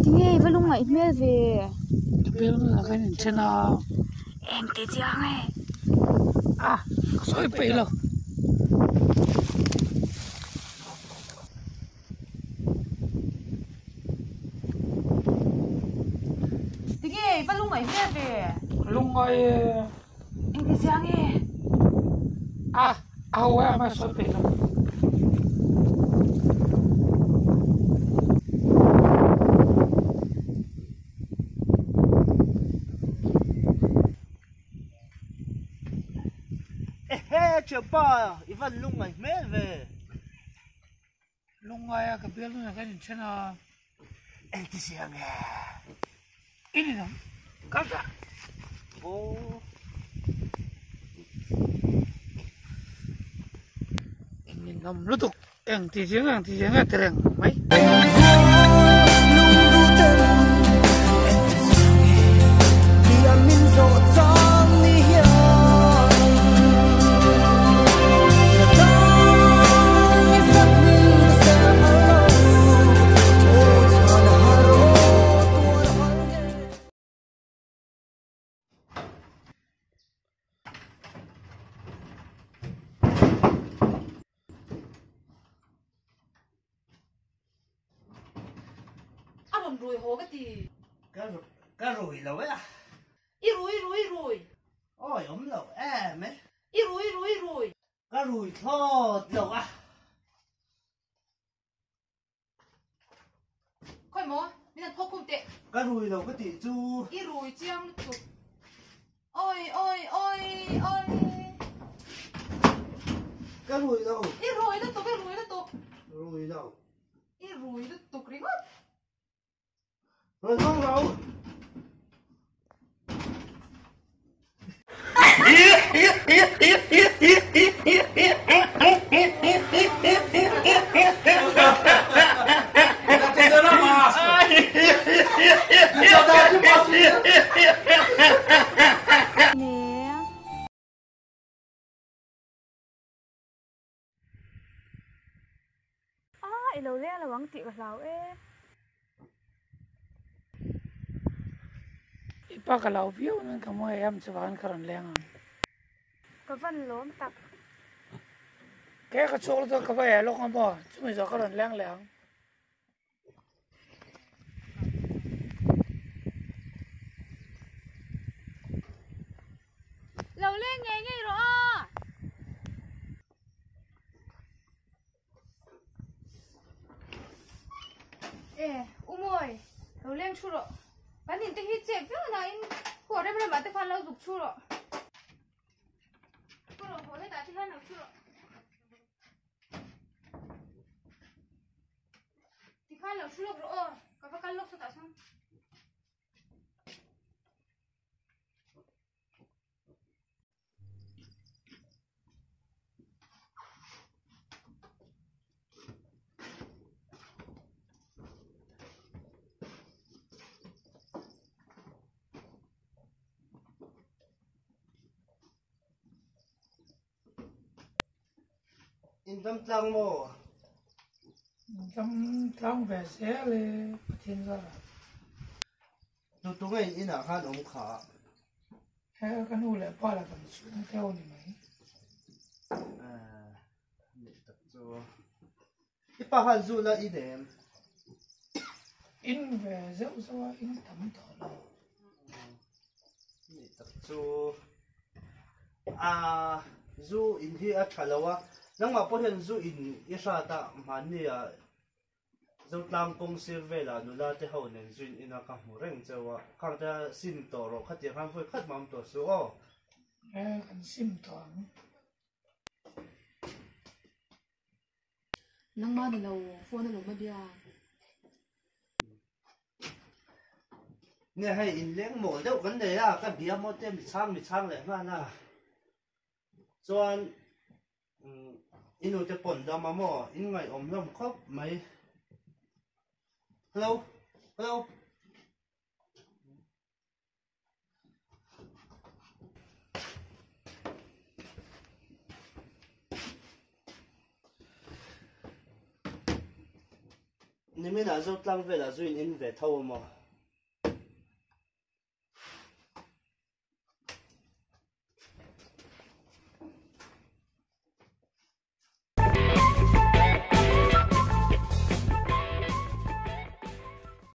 Nghe với lúc mày mê về. Biết là cái nhìn trên nào. Em tí chăng ấy. À, soi bị rồi. Nghe với lúc mày mê về. Lúc ngồi Em tí chăng ấy. à, ao em mà soi bị rồi. Chưa bao, Ivan lung mày mê về. Lúc ngồi cái biết là cái nhìn trên nào. Em tí xem nghe. Ít đi nào. Cắt ra. Ô. Nhìn nằm lút tục. Em tí giếng cái tiền mấy. Rồi hố cái gì? Cá rùi lâu á. Ít rùi. Ôi, lâu em ấy. Ít rùi. Cá rùi thô lâu á. Coi mò, mình ăn thóc không tệ. Cá rùi lâu cái gì chú. Ít rùi chiang tụ. Ôi. Cá rùi lâu. Ít rùi nó tụ. Rùi lâu. Ít rùi nó tụ cái mất. Rồi không lâu. Nè. Lâu ra là vắng chị của lão ấy. Ipa cái lão view nên cái mọi em sẽ vào cái leng. Có phần lốm tập. Cái chỗ đó cái vậy lúc không bỏ, chứ mình giờ cái leng. Lâu lên nghe rồi. Ê, ơi, lâu lên chú rồi. Bạn nhìn thấy hít chẹp chứ này, của đây mà bạn thấy phan lâu dục chú rồi. Cô rồi, của đây ta thấy phan lâu chú rồi. Thì phan lâu chú rồi, có phải căn lốc sao ta xong? In tâm trăng mô. Trong về xe lên thiên ra. Tụi tụi ngay in ở khăn ống khả. Cái nụ lại qua là cần xuống theo này mấy. Để tập cho. Ipa hàn du là in em. In về dẫu do in tấm thở lâu. Để tập cho. Du in hi a thalawa. Nang ma po hen zu in isa ta mani a zo tlang kong sirve la nula te ho nen zin ina ka mu reng chewa kang ta sim to ro khat ya han foi khat mam to su o Kan sim thoáng. Nang ma na lâu, phone na lâu mà dia. ne hai in leng mo deuh kan nei a ka bia mo te mi chang le nga na chuan inu te pon da ma mo in ngai om lom khop mai hello ni mina zo tlang vela zo in ve thaw mo